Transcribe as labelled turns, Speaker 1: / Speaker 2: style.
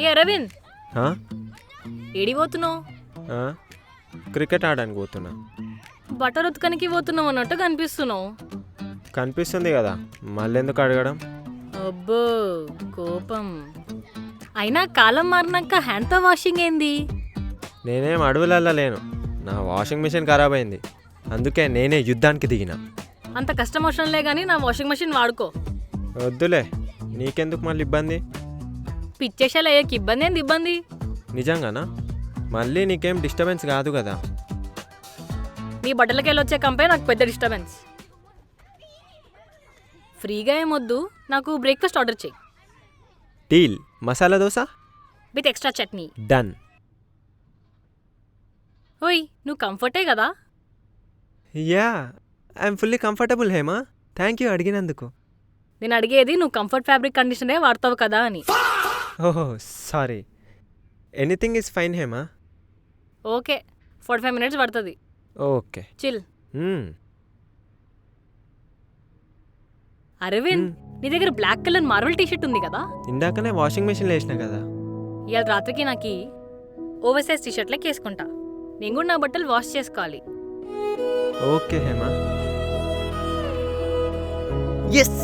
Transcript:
Speaker 1: ఏ అరవింద్,
Speaker 2: ఆ?
Speaker 1: ఏడి పోతున్నావు?
Speaker 2: ఆ? క్రికెట్ ఆడడానికి పోతున్నా.
Speaker 1: బట్టలు ఉతకనికి పోతున్నావు అన్నట్టు కనిపిస్తున్నావు.
Speaker 2: కనిపిస్తుంది కదా, మళ్ళీ ఎందుకు అడగడం?
Speaker 1: అబ్బో కోపం. అయినా కాలం మారినాక హ్యాండ్తో వాషింగ్ ఏంది?
Speaker 2: నేనేం అడవులల్లా లేను, నా వాషింగ్ మిషన్ ఖరాబ్ అయింది, అందుకే నేనే యుద్ధానికి దిగిన.
Speaker 1: అంత కష్టం అవసరంలే కానీ నా వాషింగ్ మెషిన్ వాడుకో.
Speaker 2: వద్దులే, నీకెందుకు మళ్ళీ ఇబ్బంది?
Speaker 1: పిచ్చేసాలు అయ్యాక ఇబ్బంది ఏంది? ఇబ్బంది
Speaker 2: నిజంగానా? మళ్ళీ నీకేం డిస్టర్బెన్స్ కాదు కదా?
Speaker 1: నీ బట్టలకెళ్ళి వచ్చే కంపే నాకు పెద్ద డిస్టర్బెన్స్. ఫ్రీగా ఏమొద్దు, నాకు బ్రేక్ఫాస్ట్ ఆర్డర్ చేయి.
Speaker 2: Deal. Masala dosa
Speaker 1: with extra chutney.
Speaker 2: Done.
Speaker 1: ఓయ్, నువ్వు కంఫర్టే కదా?
Speaker 2: Yeah, I'm fully comfortable Hema, thank you అడిగినందుకు.
Speaker 1: నేను అడిగేది నువ్వు కంఫర్ట్ ఫ్యాబ్రిక్ కండిషనరే వాడతావు కదా అని.
Speaker 2: ఓహో sorry, anything is fine Hema.
Speaker 1: Okay, 45 minutes పడుతుంది.
Speaker 2: ఓకే.
Speaker 1: చిల్. అరవింద్, నీ దగ్గర బ్లాక్ కలర్ మార్వల్ టీషర్ట్ ఉంది కదా?
Speaker 2: ఇందాకనే వాషింగ్ మెషిన్లో వేసిన కదా.
Speaker 1: ఇవాళ రాత్రికి నాకు ఓవర్ సైజ్ టీషర్ట్లకి వేసుకుంటా. నేను కూడా నా బట్టలు వాష్ చేసుకోవాలి.
Speaker 2: ఓకే హేమా. ఎస్.